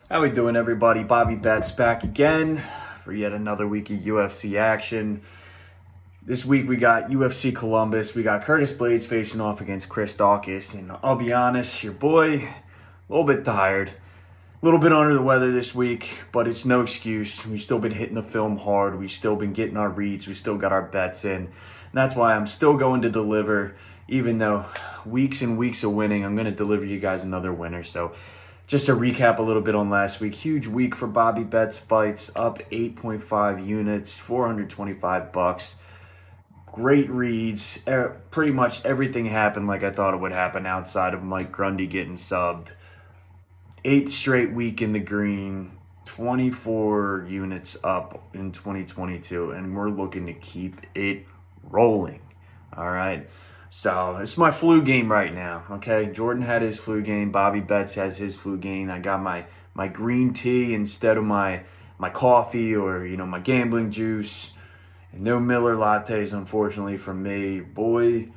How we doing, everybody? Bobby Betts back again for yet another week of UFC action. This week we got UFC Columbus. We got Curtis Blaydes facing off against Chris Daukaus. And I'll be honest, your boy, a little bit tired. A little bit under the weather this week, but it's no excuse. We've still been hitting the film hard. We've still been getting our reads. We still got our bets in. And that's why I'm still going to deliver, even though weeks and weeks of winning, I'm going to deliver you guys another winner. So just to recap a little bit on last week, huge week for Bobby Betts fights, up 8.5 units, $425. Great reads. Pretty much everything happened like I thought it would happen outside of Mike Grundy getting subbed. 8th straight week in the green, 24 units up in 2022, and we're looking to keep it rolling. All right. So it's my flu game right now, okay? Jordan had his flu game. Bobby Betts has his flu game. I got my green tea instead of my coffee or, my gambling juice. And no Miller lattes, unfortunately, for me. Boy,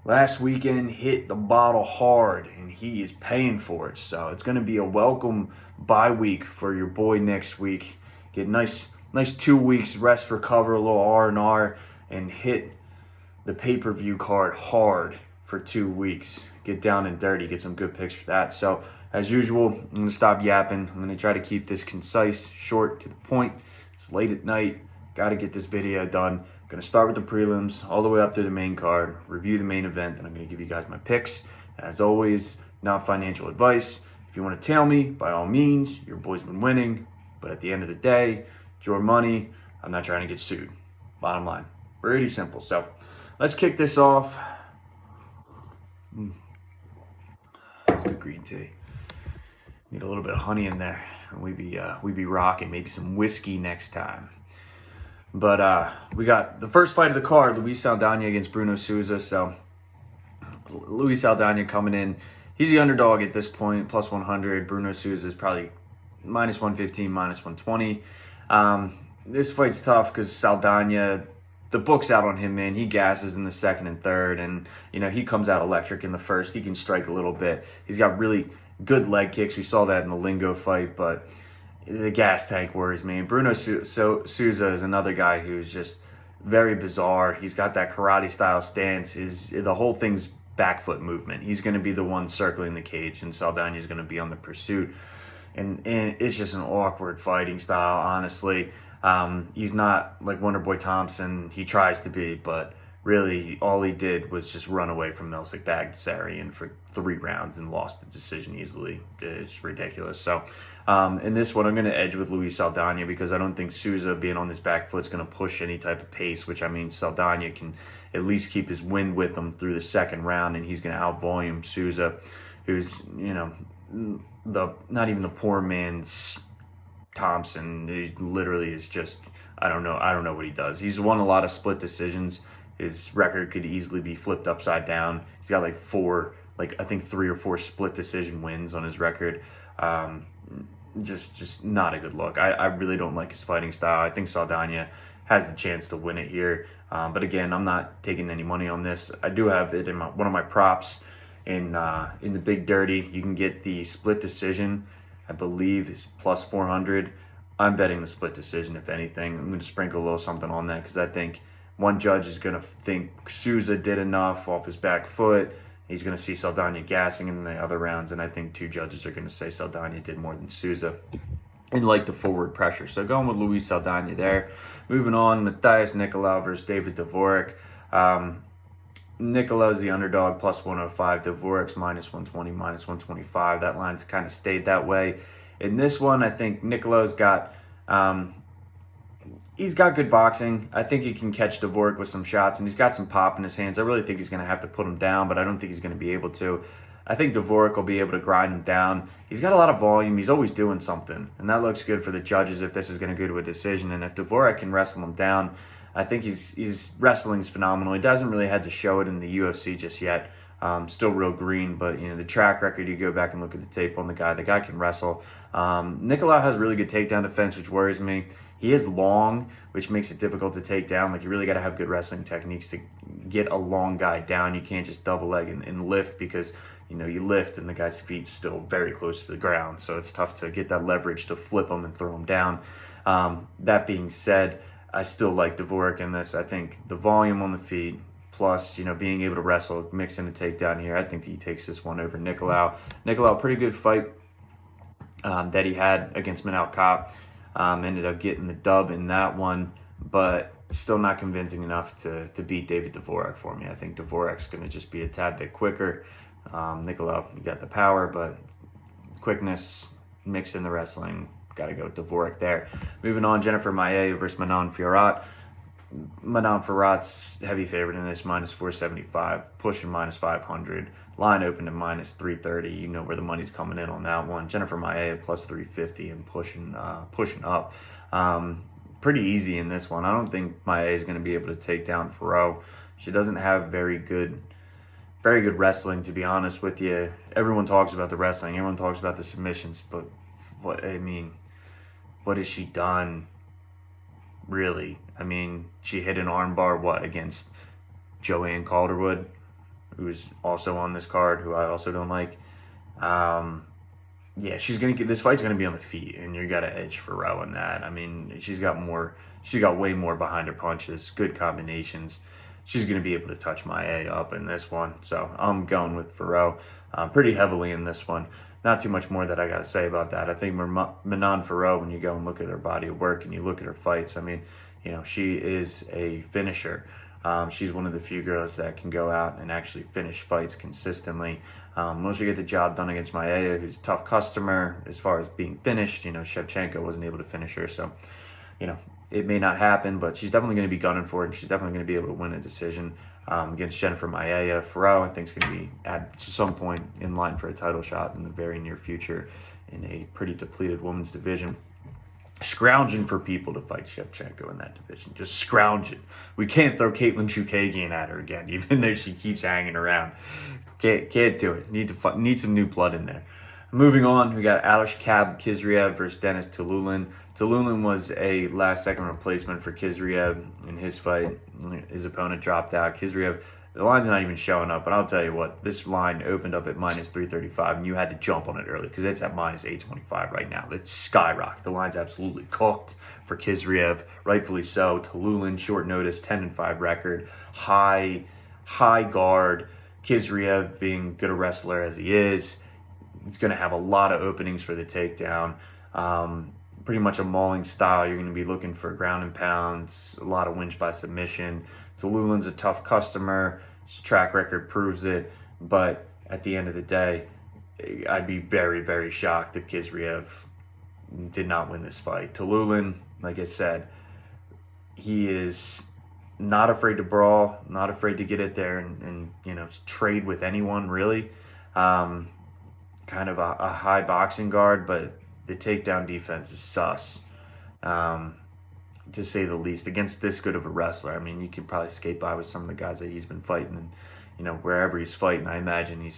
last weekend hit the bottle hard, and he is paying for it. So it's going to be a welcome bye week for your boy next week. Get nice 2 weeks rest, recover, a little R&R, and hit the pay-per-view card hard for 2 weeks. Get down and dirty, get some good picks for that. So, as usual, I'm going to stop yapping. I'm going to try to keep this concise, short, to the point. It's late at night. Got to get this video done. I'm going to start with the prelims all the way up to the main card, review the main event, and I'm going to give you guys my picks. As always, not financial advice. If you want to tail me, by all means, your boy's been winning. But at the end of the day, it's your money. I'm not trying to get sued. Bottom line. Pretty simple. So, let's kick this off. That's good green tea. Need a little bit of honey in there, and we be rocking. Maybe some whiskey next time. But we got the first fight of the card: Luis Saldana against Bruno Souza. So Luis Saldana coming in. He's the underdog at this point, plus 100. Bruno Souza is probably minus 115, minus 120. This fight's tough because Saldana, the book's out on him, man. He gasses in the second and third, and he comes out electric in the first. He can strike a little bit. He's got really good leg kicks. We saw that in the Lingo fight, but the gas tank worries me. Bruno Souza is another guy who's just very bizarre. He's got that karate style stance. The whole thing's back foot movement. He's going to be the one circling the cage, and Saldana is going to be on the pursuit. And it's just an awkward fighting style, honestly. He's not like Wonderboy Thompson. He tries to be, but really all he did was just run away from Milsic Bagdasarian for 3 rounds and lost the decision easily. It's ridiculous. So in this one, I'm going to edge with Luis Saldana because I don't think Souza being on his back foot is going to push any type of pace, which I mean Saldana can at least keep his wind with him through the second round, and he's going to outvolume Souza, who's, not even the poor man's Thompson. He literally is just, I don't know what he does. He's won a lot of split decisions. His record could easily be flipped upside down. He's got I think 3 or 4 split decision wins on his record. Just not a good look. I really don't like his fighting style. I think Saldana has the chance to win it here. But again, I'm not taking any money on this. I do have it in one of my props in the Big Dirty. You can get the split decision. I believe is plus 400. I'm betting the split decision, if anything. I'm going to sprinkle a little something on that because I think one judge is going to think Souza did enough off his back foot. He's going to see Saldana gassing in the other rounds, and I think 2 judges are going to say Saldana did more than Souza and like the forward pressure. So going with Luis Saldana there. Moving on, Matthias Nicolau versus David Dvorak. Nicolau's the underdog, plus 105. Dvorak's minus 120, minus 125. That line's kind of stayed that way. In this one, I think Nicolau's got he's got good boxing. I think he can catch Dvorak with some shots, and he's got some pop in his hands. I really think he's going to have to put him down, but I don't think he's going to be able to. I think Dvorak will be able to grind him down. He's got a lot of volume. He's always doing something, and that looks good for the judges if this is going to go to a decision. And if Dvorak can wrestle him down, I think his wrestling's phenomenal. He doesn't really have to show it in the UFC just yet. Still real green, but the track record, you go back and look at the tape on the guy can wrestle. Nicolau has really good takedown defense, which worries me. He is long, which makes it difficult to take down. Like, you really got to have good wrestling techniques to get a long guy down. You can't just double leg and lift because, you lift and the guy's feet's still very close to the ground, so it's tough to get that leverage to flip him and throw him down. That being said, I still like Dvorak in this. I think the volume on the feet, plus, being able to wrestle, mix in a takedown here, I think he takes this one over Nicolau. Nicolau, pretty good fight that he had against Manal. Ended up getting the dub in that one, but still not convincing enough to beat David Dvorak for me. I think Dvorak's going to just be a tad bit quicker. Nicolau, you got the power, but quickness, mixed in the wrestling, got to go with Dvorak there. Moving on, Jennifer Maia versus Manon Fiorot. Manon Fiorot's heavy favorite in this, minus 475, pushing minus 500. Line open to minus 330. You know where the money's coming in on that one. Jennifer Maia plus 350 and pushing up. Pretty easy in this one. I don't think Maia is going to be able to take down Fiorot. She doesn't have very good wrestling, to be honest with you. Everyone talks about the wrestling. Everyone talks about the submissions, but what has she done? Really? She hit an armbar, against Joanne Calderwood, who's also on this card, who I also don't like. Yeah, this fight's gonna be on the feet, and you got to edge Fiorot in that. She got way more behind her punches, good combinations. She's gonna be able to touch Maia up in this one, so I'm going with Fiorot pretty heavily in this one. Not too much more that I got to say about that. I think Manon Fiorot, when you go and look at her body of work and you look at her fights, she is a finisher. She's one of the few girls that can go out and actually finish fights consistently. Once you get the job done against Maia, who's a tough customer as far as being finished, Shevchenko wasn't able to finish her, so, it may not happen, but she's definitely going to be gunning for it, and she's definitely going to be able to win a decision against Jennifer Maia. Fiorot, I think, is going to be at some point in line for a title shot in the very near future in a pretty depleted women's division. Scrounging for people to fight Shevchenko in that division. Just scrounging. We can't throw Caitlin Chukagian at her again, even though she keeps hanging around. Can't do it. Need some new blood in there. Moving on, we got Alishkab Khizriev versus Denis Tuiliulin. Tuiliulin was a last-second replacement for Khizriev in his fight. His opponent dropped out. Khizriev, the line's not even showing up, but I'll tell you what, this line opened up at minus 335, and you had to jump on it early because it's at minus 825 right now. It's skyrocket. The line's absolutely cooked for Khizriev, rightfully so. Tuiliulin, short notice, 10-5 record, high guard. Khizriev, being good a wrestler as he is, he's going to have a lot of openings for the takedown. Pretty much a mauling style. You're going to be looking for ground and pounds, a lot of wins by submission. Tuiliulin's a tough customer. His track record proves it. But at the end of the day, I'd be very, very shocked if Khizriev did not win this fight. Tuiliulin, like I said, he is not afraid to brawl, not afraid to get it there and trade with anyone, really. Kind of a high boxing guard, but the takedown defense is sus, to say the least, against this good of a wrestler. You could probably skate by with some of the guys that he's been fighting, and wherever he's fighting, I imagine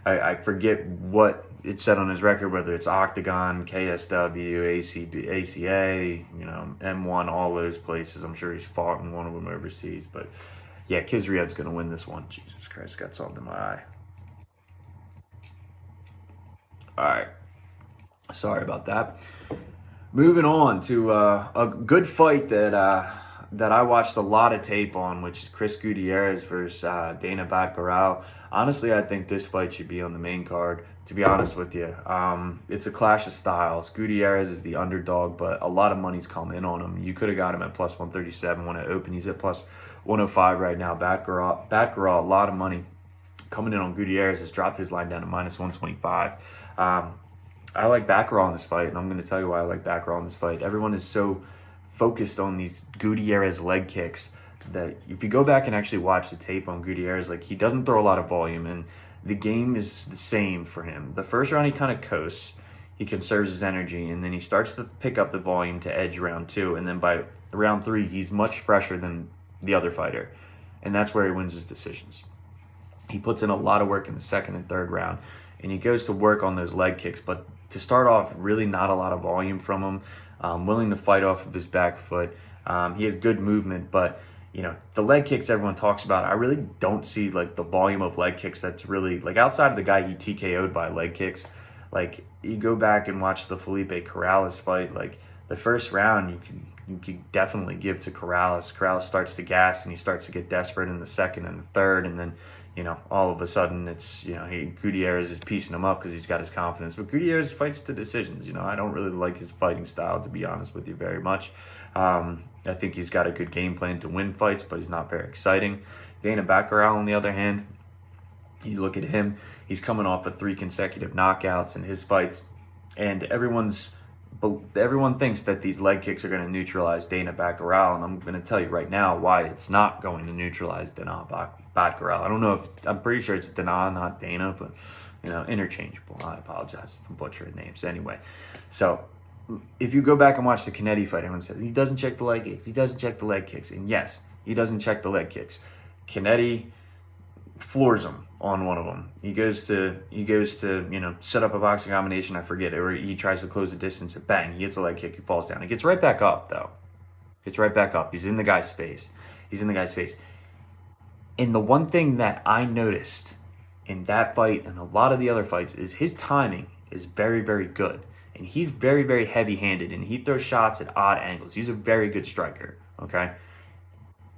I forget what it said on his record, whether it's Octagon, KSW, ACA, M1, all those places. I'm sure he's fought in one of them overseas, but yeah, Khizriev's going to win this one. Jesus Christ, got something in my eye. All right. Sorry about that. Moving on to a good fight that I watched a lot of tape on, which is Chris Gutierrez versus Dana Batgarel. Honestly, I think this fight should be on the main card, to be honest with you. It's a clash of styles. Gutierrez is the underdog, but a lot of money's come in on him. You could have got him at plus 137 when it opened. He's at plus 105 right now. Batgarel, a lot of money coming in on Gutierrez, has dropped his line down to minus 125. I like Batgarel in this fight, and I'm going to tell you why I like Batgarel in this fight. Everyone is so focused on these Gutierrez leg kicks that if you go back and actually watch the tape on Gutierrez, he doesn't throw a lot of volume, and the game is the same for him. The first round, he kind of coasts. He conserves his energy, and then he starts to pick up the volume to edge round 2, and then by round 3, he's much fresher than the other fighter, and that's where he wins his decisions. He puts in a lot of work in the second and third round, and he goes to work on those leg kicks, but to start off, really not a lot of volume from him. Willing to fight off of his back foot. He has good movement, but the leg kicks everyone talks about, I really don't see like the volume of leg kicks that's really like outside of the guy he TKO'd by leg kicks. Like you go back and watch the Felipe Corrales fight, like the first round you could definitely give to Corrales. Corrales starts to gas and he starts to get desperate in the second and the third, and then all of a sudden it's Gutierrez is piecing him up because he's got his confidence. But Gutierrez fights to decisions. I don't really like his fighting style, to be honest with you, very much. I think he's got a good game plan to win fights, but he's not very exciting. Dana Baccarat, on the other hand, you look at him, he's coming off of 3 consecutive knockouts in his fights, and everyone thinks that these leg kicks are going to neutralize Dana Baccarat, and I'm going to tell you right now why it's not going to neutralize Dana Baccarat. I don't know I'm pretty sure it's Danaa, not Dana, but interchangeable. I apologize if I'm butchering names. Anyway, so if you go back and watch the Kennedy fight, everyone says he doesn't check the leg kicks. He doesn't check the leg kicks, and yes, he doesn't check the leg kicks. Kennedy floors him on one of them. He goes to set up a boxing combination, I forget, or he tries to close the distance and bang, he gets a leg kick, he falls down. He gets right back up though. Gets right back up. He's in the guy's face. And the one thing that I noticed in that fight and a lot of the other fights is his timing is very, very good. And he's very, very heavy-handed, and he throws shots at odd angles. He's a very good striker, okay?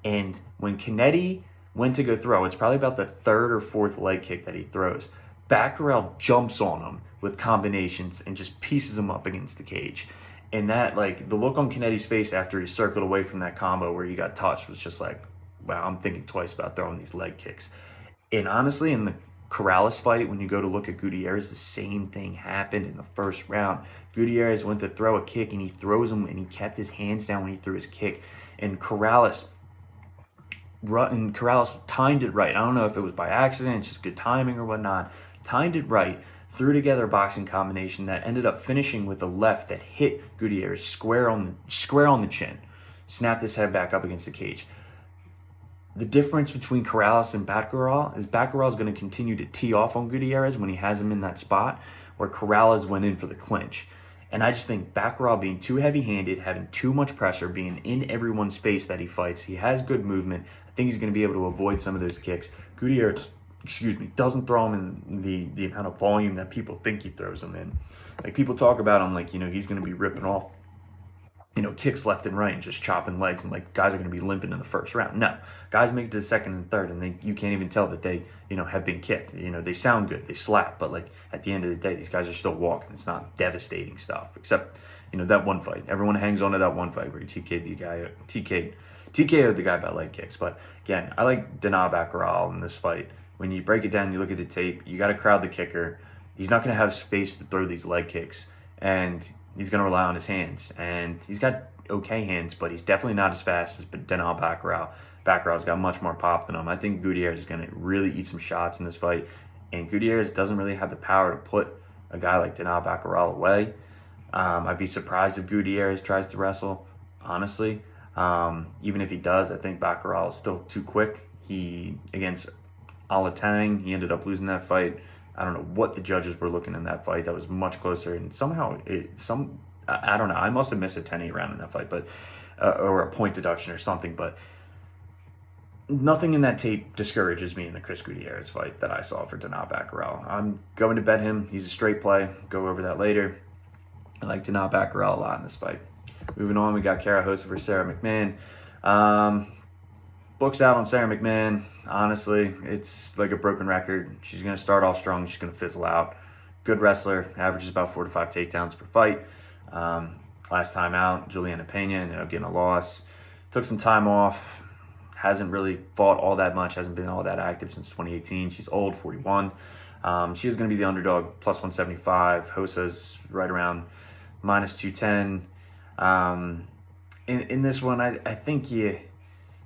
And when Kennedy went to go throw, it's probably about the 3rd or 4th leg kick that he throws, Baccarat jumps on him with combinations and just pieces him up against the cage. And that, like, the look on Kennedy's face after he circled away from that combo where he got touched was just like, wow, I'm thinking twice about throwing these leg kicks. And honestly, in the Corrales fight, when you go to look at Gutierrez, the same thing happened in the first round. Gutierrez went to throw a kick, and he throws him, and he kept his hands down when he threw his kick. And Corrales timed it right. I don't know if it was by accident, it's just good timing or whatnot. Timed it right, threw together a boxing combination that ended up finishing with a left that hit Gutierrez square on the chin. Snapped his head back up against the cage. The difference between Corrales and Baccarat is Baccarat is going to continue to tee off on Gutierrez when he has him in that spot, where Corrales went in for the clinch. And I just think Baccarat being too heavy-handed, having too much pressure, being in everyone's face that he fights, he has good movement. I think he's going to be able to avoid some of those kicks. Gutierrez, doesn't throw him in the amount of volume that people think he throws him in. Like, people talk about him like, he's going to be ripping off kicks left and right and just chopping legs, and like guys are going to be limping in the first round. No, guys make it to the second and third, and you can't even tell that they have been kicked. They sound good, they slap, but like at the end of the day, these guys are still walking. It's not devastating stuff, except that one fight. Everyone hangs on to that one fight where he TKO'd the guy by leg kicks. But again, I like Danaa Baccarat in this fight. When you break it down, you look at the tape, you got to crowd the kicker. He's not going to have space to throw these leg kicks, and he's going to rely on his hands. And he's got okay hands, but he's definitely not as fast as Danaa Baccarat. Baccarat's got much more pop than him. I think Gutierrez is going to really eat some shots in this fight. And Gutierrez doesn't really have the power to put a guy like Danaa Baccarat away. I'd be surprised if Gutierrez tries to wrestle, honestly. Even if he does, I think Baccarat is still too quick. Against Alatang, he ended up losing that fight. I don't know what the judges were looking in that fight. That was much closer, and somehow I don't know. I must have missed a 10-8 round in that fight, but or a point deduction or something. But nothing in that tape discourages me in the Chris Gutierrez fight that I saw for Danaa Baccarat. I'm going to bet him. He's a straight play. Go over that later. I like Danaa Baccarat a lot in this fight. Moving on, we got Kara Rosa versus Sarah McMann. Books out on Sarah McMann. Honestly, it's like a broken record. She's going to start off strong. She's going to fizzle out. Good wrestler. Averages about 4 to 5 takedowns per fight. Last time out, Juliana Pena ended up getting a loss. Took some time off. Hasn't really fought all that much. Hasn't been all that active since 2018. She's old, 41. She is going to be the underdog, plus 175. Rosa's right around minus 210. In this one, I think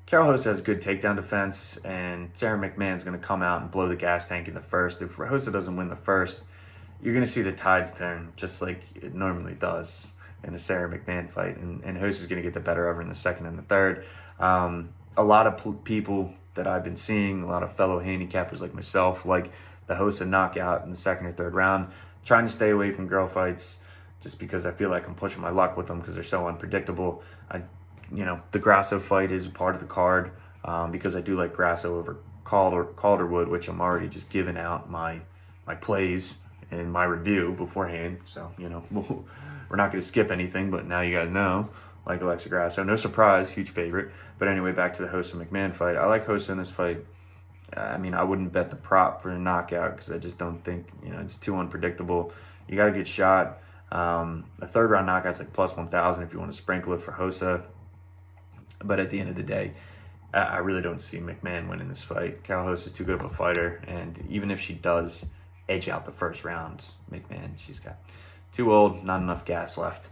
Kara Rosa has good takedown defense, and Sarah McMann's going to come out and blow the gas tank in the first. If Rosa doesn't win the first, you're going to see the tides turn just like it normally does in a Sarah McMann fight, and Rosa's going to get the better of her in the second and the third. A lot of people that I've been seeing, a lot of fellow handicappers like myself, like the Rosa knockout in the second or third round. Trying to stay away from girl fights just because I feel like I'm pushing my luck with them because they're so unpredictable. I the Grasso fight is a part of the card because I do like Grasso over Calderwood, which I'm already just giving out my plays in my review beforehand. So, we're not going to skip anything, but now you guys know, like Alexa Grasso. No surprise, huge favorite. But anyway, back to the Rosa McMann fight. I like Rosa in this fight. I wouldn't bet the prop for a knockout because I just don't think, it's too unpredictable. You got a good shot. A third round knockout's like plus 1,000 if you want to sprinkle it for Rosa. But at the end of the day, I really don't see McMann winning this fight. Cal Rosa is too good of a fighter, and even if she does edge out the first round, McMann, she's got too old, not enough gas left.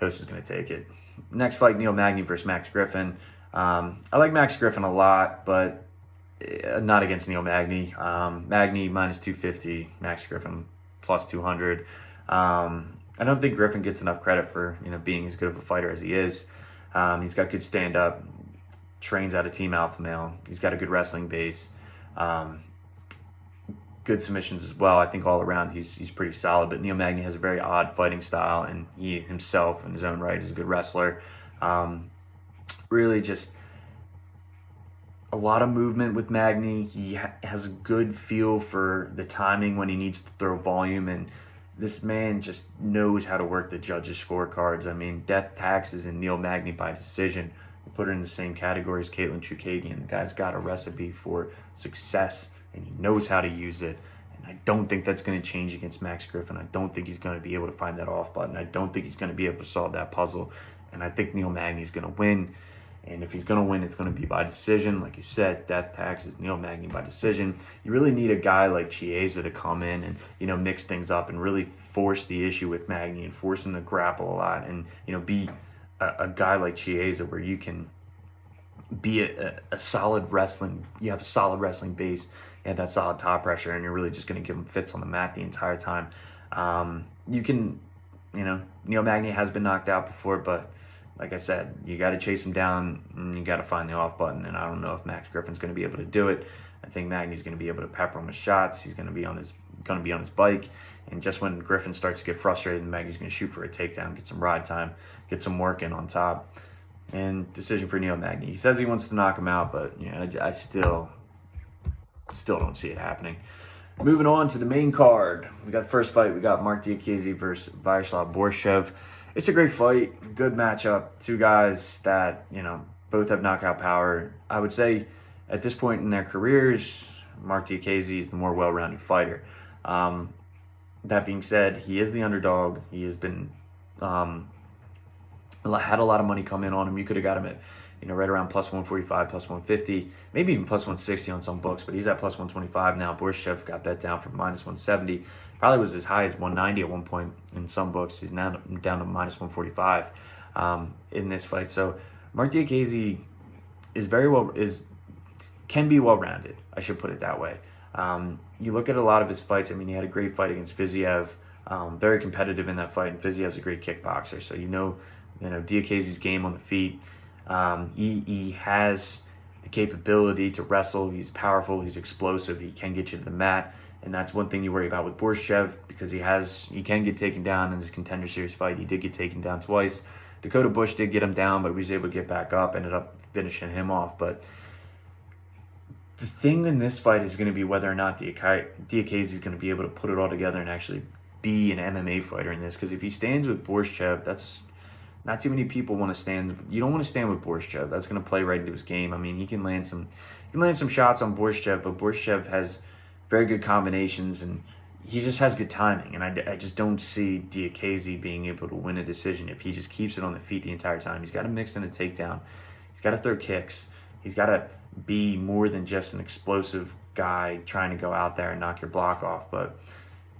Rosa's going to take it. Next fight, Neil Magney versus Max Griffin. I like Max Griffin a lot, but not against Neil Magney. Magney minus 250, Max Griffin plus 200. I don't think Griffin gets enough credit for being as good of a fighter as he is. He's got good stand-up, trains out of Team Alpha Male. He's got a good wrestling base, good submissions as well. I think all around he's pretty solid. But Neil Magney has a very odd fighting style, and he himself, in his own right, is a good wrestler. Really, just a lot of movement with Magney. He has a good feel for the timing when he needs to throw volume, and this man just knows how to work the judges' scorecards. Death taxes and Neil Magney by decision. We put her in the same category as Caitlin Chukagian. The guy's got a recipe for success, and he knows how to use it. And I don't think that's going to change against Max Griffin. I don't think he's going to be able to find that off button. I don't think he's going to be able to solve that puzzle. And I think Neil Magney's going to win. And if he's going to win, it's going to be by decision. Like you said, death taxes, Neil Magney by decision. You really need a guy like Chiesa to come in and, mix things up and really force the issue with Magney and force him to grapple a lot and, be a guy like Chiesa where you can be a solid wrestling, you have a solid wrestling base, you have that solid top pressure, and you're really just going to give him fits on the mat the entire time. Neil Magney has been knocked out before, but like I said, you got to chase him down and you got to find the off button. And I don't know if Max Griffin's going to be able to do it. I think Magney's going to be able to pepper him with shots. He's going to be on his bike. And just when Griffin starts to get frustrated, Magney's going to shoot for a takedown, get some ride time, get some work in on top. And decision for Neil Magney. He says he wants to knock him out, but I still don't see it happening. Moving on to the main card, we got the first fight. We got Mark Diakiese versus Vyacheslav Borshchev. It's a great fight, good matchup. Two guys that, both have knockout power. I would say at this point in their careers, Mark Diakiese is the more well-rounded fighter. That being said, he is the underdog. He has been had a lot of money come in on him. You could have got him at, right around plus 145, plus 150, maybe even plus 160 on some books, but he's at plus 125 now. Borshchev got bet down from minus 170. Probably was as high as 190 at one point in some books. He's now down to minus 145 in this fight. So Mark Diakiese can be well-rounded. I should put it that way. You look at a lot of his fights. He had a great fight against Khizriev, very competitive in that fight, and Khizriev's a great kickboxer. So Diakiese's game on the feet. He has the capability to wrestle. He's powerful. He's explosive. He can get you to the mat. And that's one thing you worry about with Borshchev because he can get taken down in his Contender Series fight. He did get taken down twice. Dakota Bush did get him down, but he was able to get back up, ended up finishing him off. But the thing in this fight is going to be whether or not Diakiese is going to be able to put it all together and actually be an MMA fighter in this. Because if he stands with Borshchev, that's not too many people want to stand. You don't want to stand with Borshchev. That's going to play right into his game. He can land some shots on Borshchev, but Borshchev has very good combinations, and he just has good timing. And I just don't see Diakiese being able to win a decision if he just keeps it on the feet the entire time. He's got to mix in a takedown. He's got to throw kicks. He's got to be more than just an explosive guy trying to go out there and knock your block off. But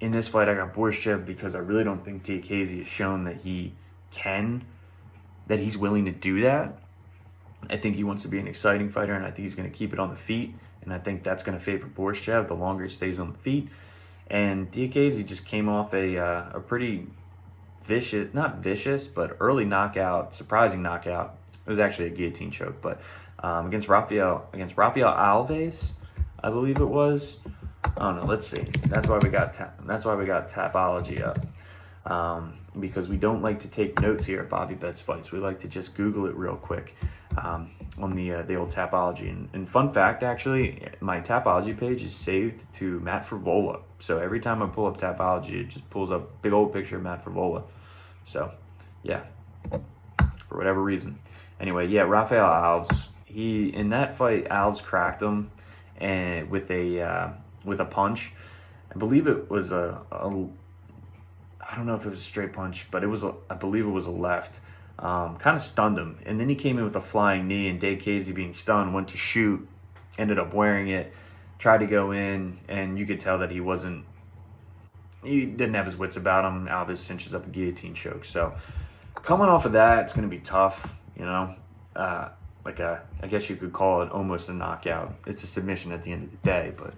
in this fight, I got Borshchev because I really don't think Diakiese has shown that he's willing to do that. I think he wants to be an exciting fighter, and I think he's going to keep it on the feet. And I think that's going to favor Borshchev the longer he stays on the feet. And Diakiese just came off a pretty vicious, not vicious, but early knockout, surprising knockout. It was actually a guillotine choke, but against Rafael Alves, I believe it was. I don't know. Let's see. That's why we got Tapology up. because we don't like to take notes here at Bobby Betts Fights. We like to just Google it real quick on the old Tapology. And fun fact, actually, my Tapology page is saved to Matt Frivola. So every time I pull up Tapology, it just pulls up a big old picture of Matt Frivola. So, yeah, for whatever reason. Anyway, yeah, Rafael Alves, in that fight, Alves cracked him and with a punch. I believe it was I don't know if it was a straight punch, but I believe it was a left. Kind of stunned him. And then he came in with a flying knee, and Diakiese, being stunned, went to shoot, ended up wearing it, tried to go in, and you could tell that he didn't have his wits about him. Alves cinches up a guillotine choke. So coming off of that, it's going to be tough, I guess you could call it almost a knockout. It's a submission at the end of the day, but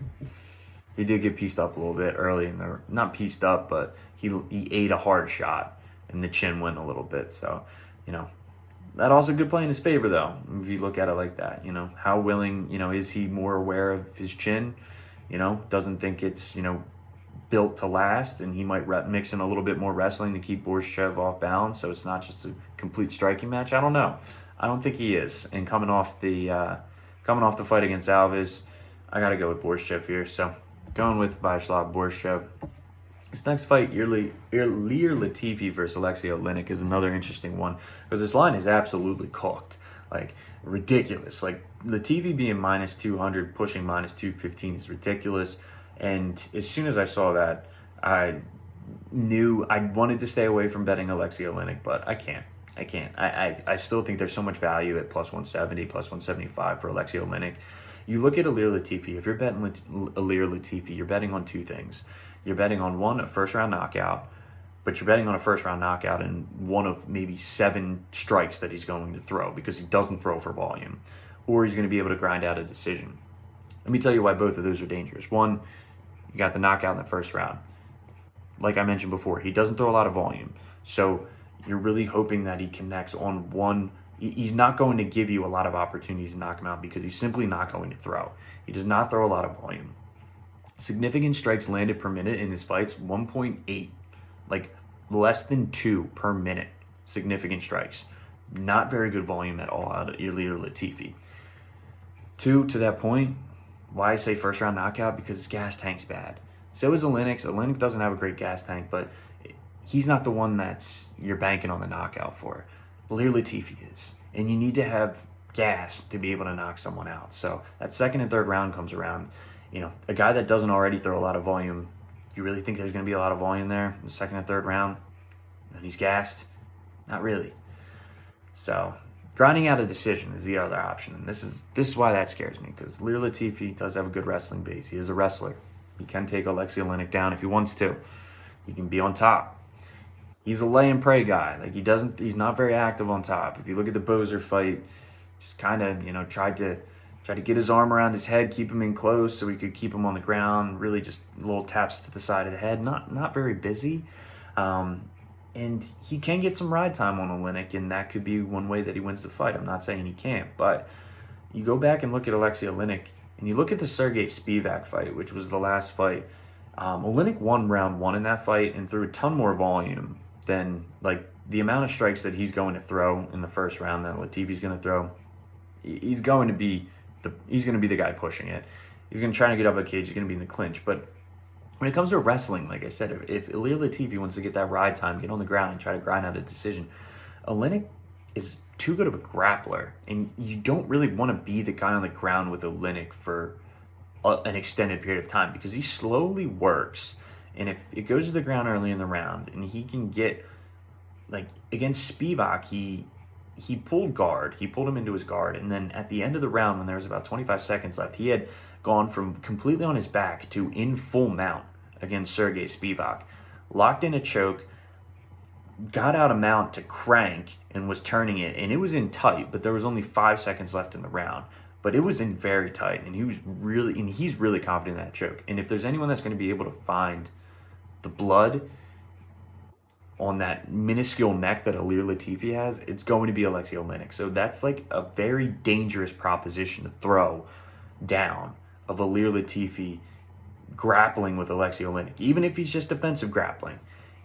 he did get pieced up a little bit early in the, not pieced up, but he ate a hard shot and the chin went a little bit. So, that also could play in his favor though, if you look at it like that. How willing, is he more aware of his chin? Doesn't think it's, built to last, and he might mix in a little bit more wrestling to keep Borshchev off balance, so it's not just a complete striking match. I don't know. I don't think he is. And coming off the fight against Alves, I got to go with Borshchev here. So going with Vyacheslav Borshchev. This next fight, Ilir Latifi versus Alexei Oleinik, is another interesting one because this line is absolutely cooked. Like, ridiculous. Like, Latifi being minus 200, pushing minus 215 is ridiculous. And as soon as I saw that, I knew I wanted to stay away from betting Alexei Oleinik, but I can't. I still think there's so much value at plus 170, plus 175 for Alexei Oleinik. You look at Ilir Latifi. If you're betting Ilir Latifi, you're betting on two things. You're betting on one, a first-round knockout, but you're betting on a first-round knockout in one of maybe 7 strikes that he's going to throw because he doesn't throw for volume, or he's going to be able to grind out a decision. Let me tell you why both of those are dangerous. One, you got the knockout in the first round. Like I mentioned before, he doesn't throw a lot of volume. So you're really hoping that he connects on one. He's not going to give you a lot of opportunities to knock him out because he's simply not going to throw. He does not throw a lot of volume. Significant strikes landed per minute in his fights, 1.8. Like, less than 2 per minute. Significant strikes. Not very good volume at all out of Ilir Latifi. 2, to that point, why I say first round knockout? Because his gas tank's bad. So is Oleinik. Oleinik doesn't have a great gas tank, but he's not the one that's you're banking on the knockout for. Ilir Latifi is. And you need to have gas to be able to knock someone out. So that second and third round comes around. A guy that doesn't already throw a lot of volume, you really think there's going to be a lot of volume there in the second and third round? And he's gassed? Not really. So grinding out a decision is the other option. And this is why that scares me, because Ilir Latifi does have a good wrestling base. He is a wrestler. He can take Alexei Oleinik down if he wants to. He can be on top. He's a lay and pray guy. Like, he's not very active on top. If you look at the Bozer fight, just kind of, tried to get his arm around his head, keep him in close so he could keep him on the ground. Really just little taps to the side of the head. Not very busy. And he can get some ride time on Oleinik, and that could be one way that he wins the fight. I'm not saying he can't, but you go back and look at Alexei Oleinik, and you look at the Sergey Spivak fight, which was the last fight. Oleinik won round 1 in that fight and threw a ton more volume than, like, the amount of strikes that he's going to throw in the first round that Latifi's going to throw. He's going to be the guy pushing it. He's going to try to get up a cage. He's going to be in the clinch. But when it comes to wrestling, like I said, if Ilir Latifi wants to get that ride time, get on the ground and try to grind out a decision, Oleinik is too good of a grappler. And you don't really want to be the guy on the ground with Oleinik for an extended period of time because he slowly works. And if it goes to the ground early in the round and he can get, like, against Spivak, he pulled guard. He pulled him into his guard. And then at the end of the round, when there was about 25 seconds left, he had gone from completely on his back to in full mount against Sergey Spivak. Locked in a choke, got out a mount to crank, and was turning it. And it was in tight, but there was only 5 seconds left in the round. But it was in very tight, and he's really confident in that choke. And if there's anyone that's going to be able to find the blood on that minuscule neck that Ilir Latifi has, it's going to be Alexei Oleinik. So that's like a very dangerous proposition to throw down of Ilir Latifi grappling with Alexei Oleinik. Even if he's just defensive grappling,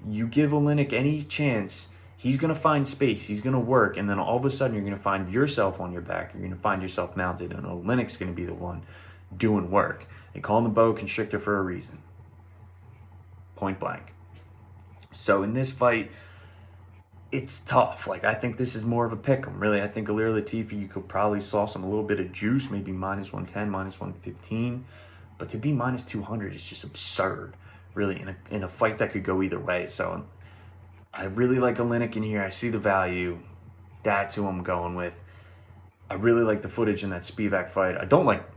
You give Oleinik any chance, he's going to find space, he's going to work, and then all of a sudden you're going to find yourself on your back, you're going to find yourself mounted, and Oleinik's going to be the one doing work. They call him the bow constrictor for a reason. Point blank. So in this fight, it's tough. Like, I think this is more of a pick'em. Really, I think Ilir Latifi, you could probably sauce him a little bit of juice, maybe minus 110, minus 115. But to be minus 200 is just absurd, really, in a fight that could go either way. So I really like Oleinik in here. I see the value. That's who I'm going with. I really like the footage in that Spivak fight. I don't like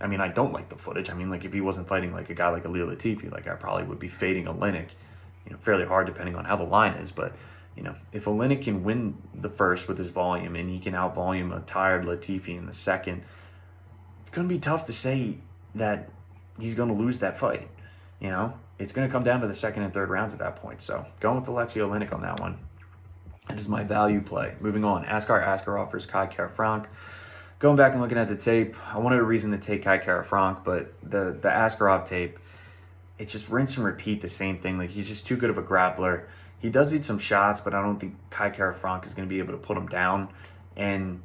the footage. I mean, like, if he wasn't fighting like a guy like Ilir Latifi, like, I probably would be fading Oleinik, fairly hard depending on how the line is. But, if Oleinik can win the first with his volume and he can out-volume a tired Latifi in the second, it's going to be tough to say that he's going to lose that fight. It's going to come down to the second and third rounds at that point. So going with Alexei Oleinik on that one. That is my value play. Moving on, Askarov versus Kai Kara-France. Going back and looking at the tape, I wanted a reason to take Kai Kara-France, but the Askarov tape, it's just rinse and repeat the same thing. Like, he's just too good of a grappler. He does eat some shots, but I don't think Kai Kara-France is going to be able to put him down. And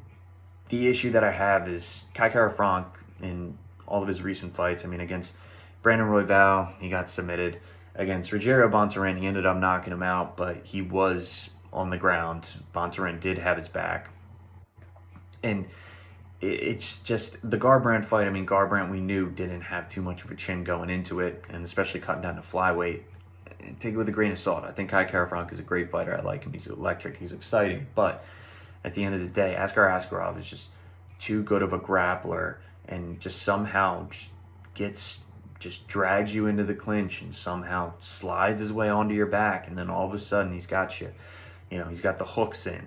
the issue that I have is Kai Kara-France in all of his recent fights, against Brandon Royval, he got submitted. Against Rogerio Bontorin, he ended up knocking him out, but he was on the ground. Bontorin did have his back. And it's just the Garbrandt fight. Garbrandt, we knew, didn't have too much of a chin going into it, and especially cutting down to flyweight. Take it with a grain of salt. I think Kai Kara-France is a great fighter. I like him. He's electric. He's exciting. But at the end of the day, Askarov is just too good of a grappler, and just somehow just drags you into the clinch and somehow slides his way onto your back, and then all of a sudden he's got you. He's got the hooks in,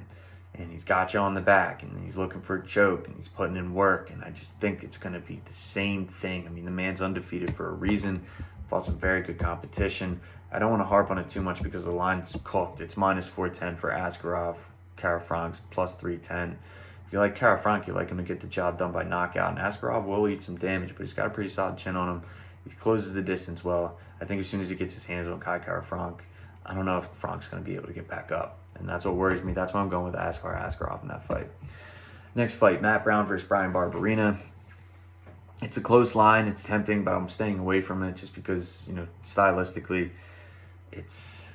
and he's got you on the back, and he's looking for a choke, and he's putting in work, and I just think it's going to be the same thing. The man's undefeated for a reason. Fought some very good competition. I don't want to harp on it too much because the line's cooked. It's minus 410 for Askarov, Kara-France plus 310. If you like Kara-France, you like him to get the job done by knockout. And Askarov will eat some damage, but he's got a pretty solid chin on him. He closes the distance well. I think as soon as he gets his hands on Kai Kara-France, I don't know if Frank's going to be able to get back up. And that's what worries me. That's why I'm going with Askarov in that fight. Next fight, Matt Brown versus Bryan Barberena. It's a close line. It's tempting, but I'm staying away from it just because, stylistically, it's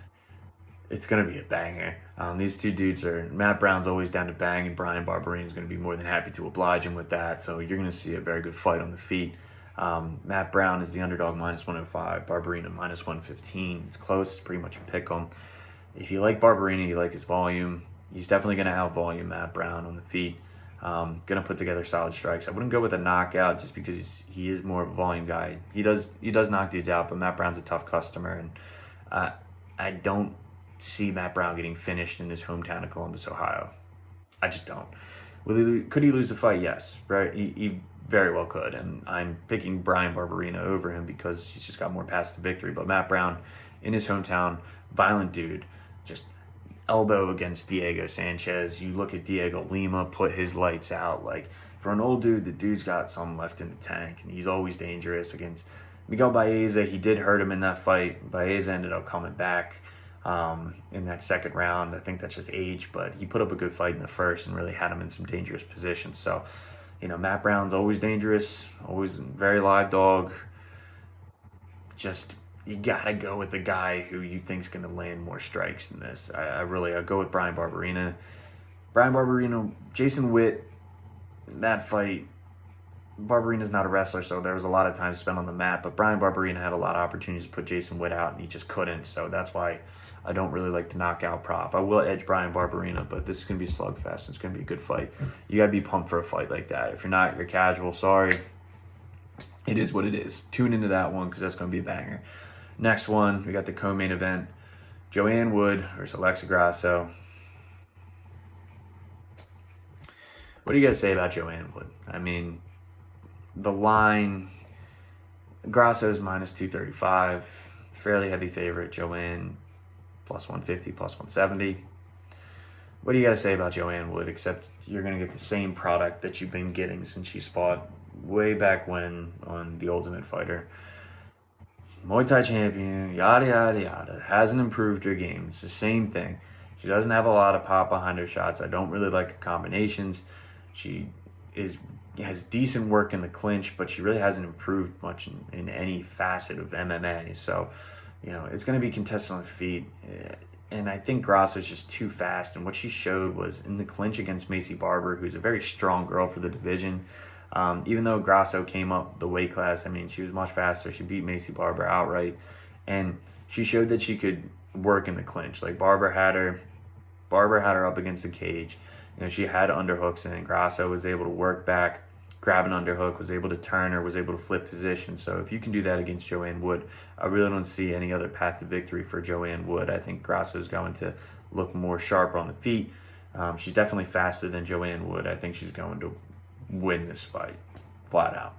going to be a banger. These two dudes Matt Brown's always down to bang, and Bryan Barberena is going to be more than happy to oblige him with that. So you're going to see a very good fight on the feet. Matt Brown is the underdog minus 105, Barberena minus 115. It's close. It's pretty much a pick 'em. If you like Barberena, you like his volume, he's definitely going to out-volume Matt Brown on the feet. Going to put together solid strikes. I wouldn't go with a knockout just because he is more of a volume guy. He does knock dudes out, but Matt Brown's a tough customer, and I don't see Matt Brown getting finished in his hometown of Columbus, Ohio. I just don't. Could he lose the fight? Yes, right. He very well could, and I'm picking Bryan Barberena over him because he's just got more past the victory. But Matt Brown, in his hometown, violent dude, just elbow against Diego Sanchez. You look at Diego Lima, put his lights out. Like, for an old dude, the dude's got some left in the tank, and he's always dangerous. Against Miguel Blaydes, he did hurt him in that fight. Blaydes ended up coming back in that second round. I think that's just age, but he put up a good fight in the first and really had him in some dangerous positions. So, Matt Brown's always dangerous, always very live dog. Just, you gotta go with the guy who you think's gonna land more strikes in this. I go with Bryan Barberena. Jason Witt, that fight, Barberena's not a wrestler, so there was a lot of time spent on the mat, but Bryan Barberena had a lot of opportunities to put Jason Witt out, and he just couldn't, so that's why I don't really like the knockout prop. I will edge Bryan Barberena, but this is going to be a slugfest. It's going to be a good fight. You got to be pumped for a fight like that. If you're not, you're casual. Sorry. It is what it is. Tune into that one because that's going to be a banger. Next one, we got the co-main event. Joanne Wood versus Alexa Grasso. What do you guys say about Joanne Wood? The line, Grasso's minus 235. Fairly heavy favorite. Joanne plus 150, plus 170. What do you got to say about Joanne Wood, except you're going to get the same product that you've been getting since she's fought way back when on The Ultimate Fighter. Muay Thai champion, yada, yada, yada. Hasn't improved her game. It's the same thing. She doesn't have a lot of pop behind her shots. I don't really like her combinations. She has decent work in the clinch, but she really hasn't improved much in any facet of MMA. So, it's going to be contested on the feet. And I think Grasso's just too fast. And what she showed was in the clinch against Macy Barber, who's a very strong girl for the division. Even though Grasso came up the weight class, I mean, she was much faster. She beat Macy Barber outright. And she showed that she could work in the clinch. Like Barber had her up against the cage. She had underhooks, and Grasso was able to work back, grab an underhook, was able to turn her, was able to flip position. So if you can do that against Joanne Wood, I really don't see any other path to victory for Joanne Wood. I think Grasso is going to look more sharp on the feet. She's definitely faster than Joanne Wood. I think she's going to win this fight, flat out.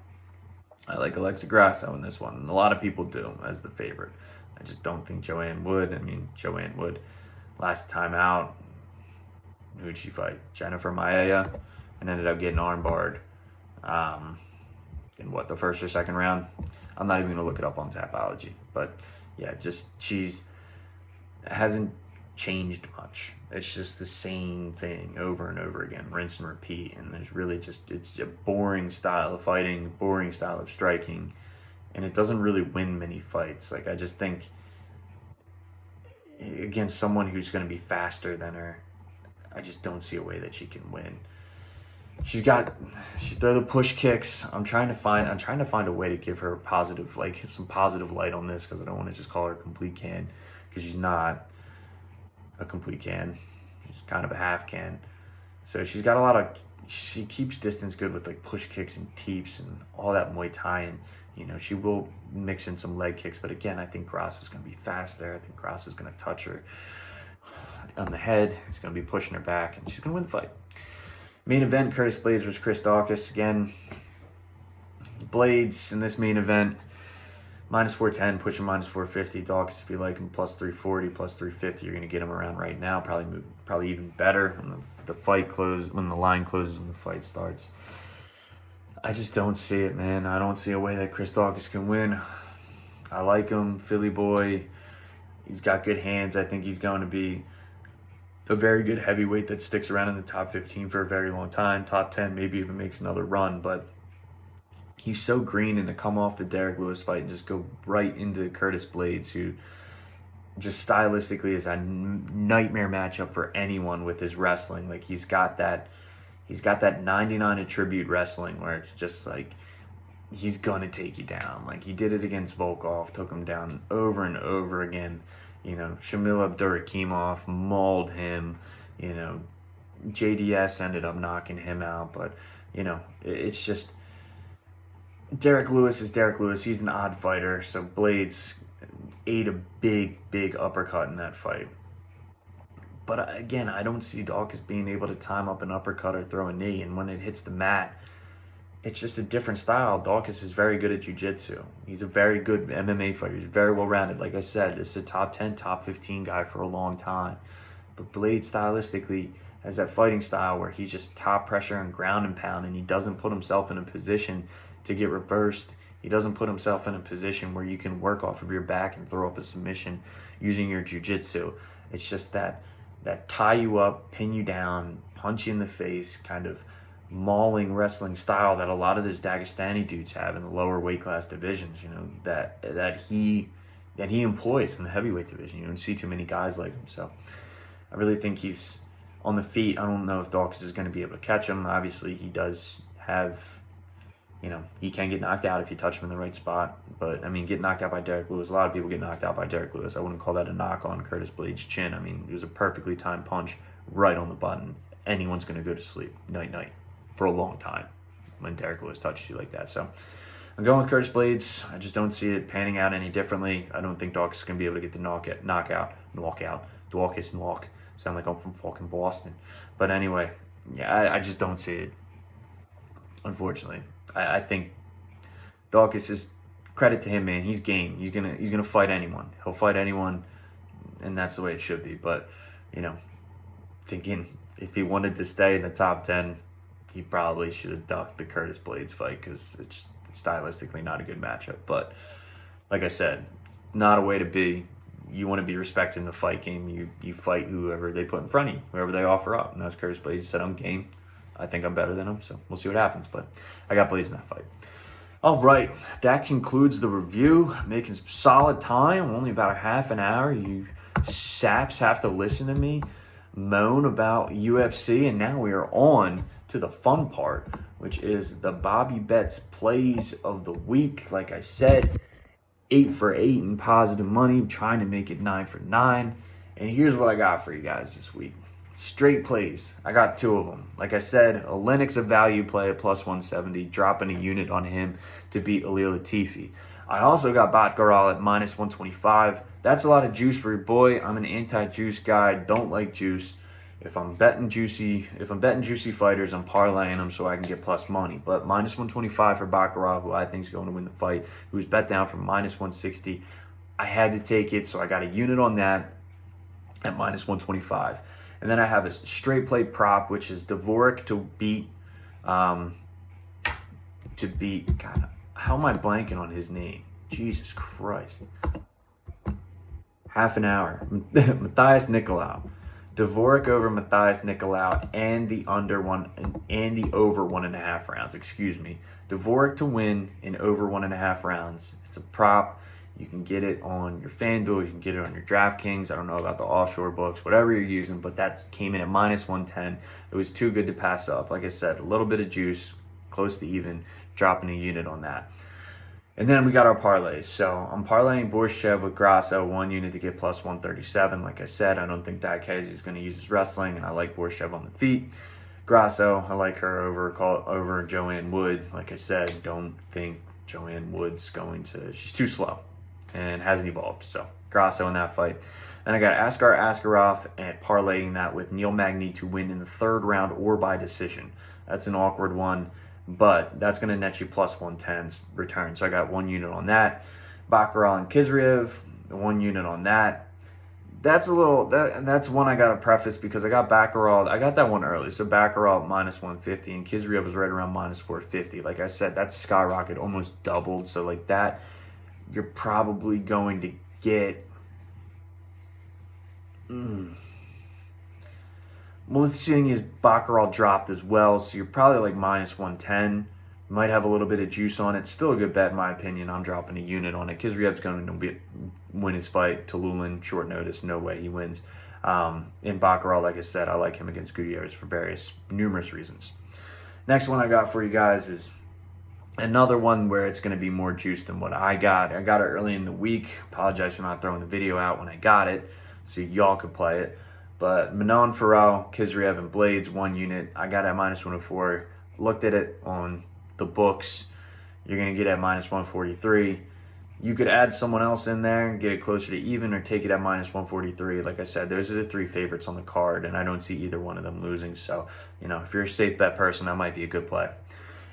I like Alexa Grasso in this one, and a lot of people do as the favorite. I just don't think Joanne Wood. Joanne Wood, last time out, who'd she fight? Jennifer Maia, and ended up getting armbarred in the first or second round? I'm not even going to look it up on Tapology. But yeah, she's hasn't changed much. It's just the same thing over and over again, rinse and repeat. And there's really it's a boring style of fighting, boring style of striking, and it doesn't really win many fights. Like, I just think against someone who's going to be faster than her, I just don't see a way that she can win. She throw the push kicks. I'm trying to find a way to give her some positive light on this, because I don't want to just call her a complete can, because she's not a complete can. She's kind of a half can. So she keeps distance good with like push kicks and teeps and all that Muay Thai, and she will mix in some leg kicks, but again, I think Grasso's going to be faster. I think Grasso's going to touch her on the head. He's going to be pushing her back, and she's going to win the fight. Main event, Curtis Blaydes versus Chris Daukaus. Again, Blaydes in this main event, minus 410, pushing minus 450. Daukaus, if you like him, plus 340, plus 350. You're going to get him around right now. Probably even better when when the line closes, when the fight starts. I just don't see it, man. I don't see a way that Chris Daukaus can win. I like him, Philly boy. He's got good hands. I think he's going to be a very good heavyweight that sticks around in the top 15 for a very long time. Top 10, maybe even makes another run. But he's so green, and to come off the Derek Lewis fight and just go right into Curtis Blaydes, who just stylistically is a nightmare matchup for anyone with his wrestling. Like, he's got that 99 attribute wrestling where it's just like he's gonna take you down. Like, he did it against Volkov, took him down over and over again. Shamil Abdurakhimov mauled him. JDS ended up knocking him out. But, it's just Derek Lewis is Derek Lewis. He's an odd fighter. So Blaydes ate a big, big uppercut in that fight. But again, I don't see Daukaus being able to time up an uppercut or throw a knee. And when it hits the mat, it's just a different style. Daukaus is very good at jiu-jitsu. He's a very good MMA fighter. He's very well-rounded. Like I said, this is a top 10, top 15 guy for a long time. But Blaydes stylistically has that fighting style where he's just top pressure and ground and pound, and he doesn't put himself in a position to get reversed. He doesn't put himself in a position where you can work off of your back and throw up a submission using your jiu-jitsu. It's just that tie you up, pin you down, punch you in the face, kind of mauling wrestling style that a lot of those Dagestani dudes have in the lower weight class divisions, that he employs in the heavyweight division. You don't see too many guys like him. So I really think he's on the feet. I don't know if Daukaus is going to be able to catch him. Obviously, he does have, he can get knocked out if you touch him in the right spot. But, get knocked out by Derek Lewis. A lot of people get knocked out by Derek Lewis. I wouldn't call that a knock on Curtis Blaydes' chin. It was a perfectly timed punch right on the button. Anyone's going to go to sleep night for a long time when Derek Lewis touches you like that. So I'm going with Curtis Blaydes. I just don't see it panning out any differently. I don't think Daukaus is going to be able to get the knockout. Daukaus knock. Sound like I'm from fucking Boston. But anyway, yeah, I just don't see it, unfortunately. I think Daukaus is, credit to him, man. He's game. He's gonna fight anyone. He'll fight anyone, and that's the way it should be. But, thinking if he wanted to stay in the top 10, he probably should have ducked the Curtis Blaydes fight, because it's stylistically not a good matchup. But like I said, not a way to be. You want to be respecting the fight game. You fight whoever they put in front of you, whoever they offer up. And that's Curtis Blaydes. He said, I'm game. I think I'm better than him, so we'll see what happens. But I got Blaydes in that fight. All right, that concludes the review. Making some solid time, only about a half an hour. You saps have to listen to me moan about UFC, and now we are on to the fun part, which is the Bobby Bets plays of the week. Like I said, 8 for 8 in positive money. I'm trying to make it 9 for 9. And here's what I got for you guys this week. Straight plays. I got 2 of them. Like I said, Oleinik's a value play at plus 170, dropping a unit on him to beat Latifi. I also got Bawstahn at minus 125. That's a lot of juice for your boy. I'm an anti-juice guy. Don't like juice. If I'm betting juicy fighters, I'm parlaying them so I can get plus money. But minus 125 for Bawstahn, who I think is going to win the fight, who's bet down from minus 160. I had to take it, so I got a unit on that at minus 125. And then I have a straight play prop, which is Dvorak to beat, God, how am I blanking on his name? Jesus Christ. Half an hour. Matthias Nicolau. Dvorak over Matthias Nicolau and the over 1.5 rounds. Excuse me. Dvorak to win in over 1.5 rounds. It's a prop. You can get it on your FanDuel. You can get it on your DraftKings. I don't know about the offshore books, whatever you're using, but that came in at minus 110. It was too good to pass up. Like I said, a little bit of juice, close to even, dropping a unit on that. And then we got our parlays. So I'm parlaying Borshchev with Grasso, 1 unit to get plus 137. Like I said, I don't think Diakiese is going to use his wrestling, and I like Borshchev on the feet. Grasso, I like her over Joanne Wood. Like I said, don't think Joanne Wood's going to... She's too slow and hasn't evolved. So Grasso in that fight. Then I got Askarov and parlaying that with Magney to win in the 3rd round or by decision. That's an awkward one, but that's going to net you plus 110 return. So I got 1 unit on that. Baccarat and Khizriev, 1 unit on that. That's one I got to preface because I got Baccarat. I got that one early. So Baccarat minus 150 and Khizriev was right around minus 450. Like I said, that's skyrocket, almost doubled. So like that, you're probably going to get... Well, the thing is, Baccarat dropped as well, so you're probably like minus 110. You might have a little bit of juice on it. Still a good bet, in my opinion. I'm dropping a unit on it. Khizriev's going to win his fight. Tuiliulin, short notice, no way he wins. In Baccarat, like I said, I like him against Gutierrez for numerous reasons. Next one I got for you guys is another one where it's going to be more juice than what I got. I got it early in the week. Apologize for not throwing the video out when I got it, so y'all could play it. But McMann, Khizriev, and Blaydes, 1 unit. I got at minus 104. Looked at it on the books. You're going to get at minus 143. You could add someone else in there and get it closer to even or take it at minus 143. Like I said, those are the 3 favorites on the card, and I don't see either one of them losing. So, if you're a safe bet person, that might be a good play.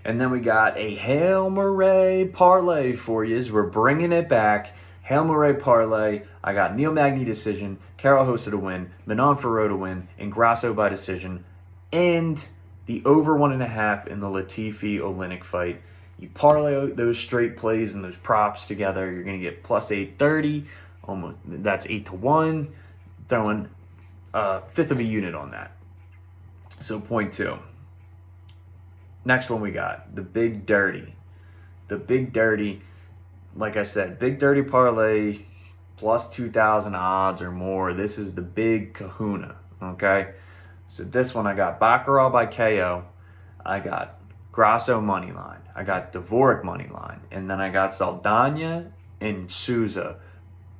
And then we got a Hail Mary parlay for you. We're bringing it back. Hail Mary parlay. I got Magney decision, Carol Hosa to win, McMann to win, and Grasso by decision, and the over 1.5 in the Latifi Oleinik fight. You parlay those straight plays and those props together, you're going to get plus 830. Almost, that's 8 to 1. Throwing a 1/5 of a unit on that. So 0.2. Next one we got the Big Dirty. The Big Dirty. Like I said, Big Dirty parlay, plus 2,000 odds or more. This is the big kahuna, okay? So this one I got Baccarat by KO. I got Grasso money line. I got Dvorak money line. And then I got Saldana and Souza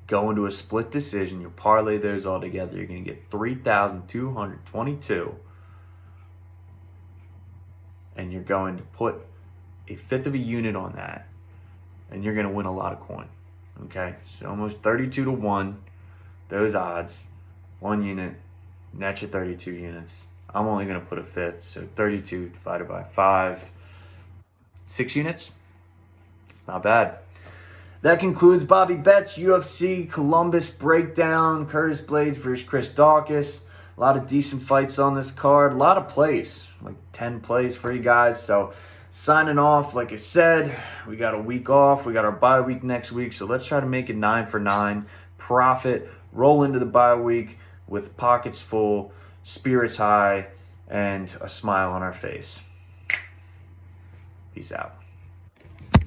going to a split decision. You parlay those all together, you're going to get 3,222. And you're going to put a 1/5 of a unit on that. And you're going to win a lot of coin. Okay? So almost 32 to 1. Those odds. 1 unit. Net you 32 units. I'm only going to put a 1/5. So 32 divided by 5. 6 units. It's not bad. That concludes Bobby Bets UFC Columbus breakdown. Curtis Blaydes versus Chris Daukaus. A lot of decent fights on this card. A lot of plays. Like 10 plays for you guys. So Signing off, like I said, we got a week off. We got our bye week next week, so let's try to make it 9 for 9. Profit, roll into the bye week with pockets full, spirits high, and a smile on our face. Peace out.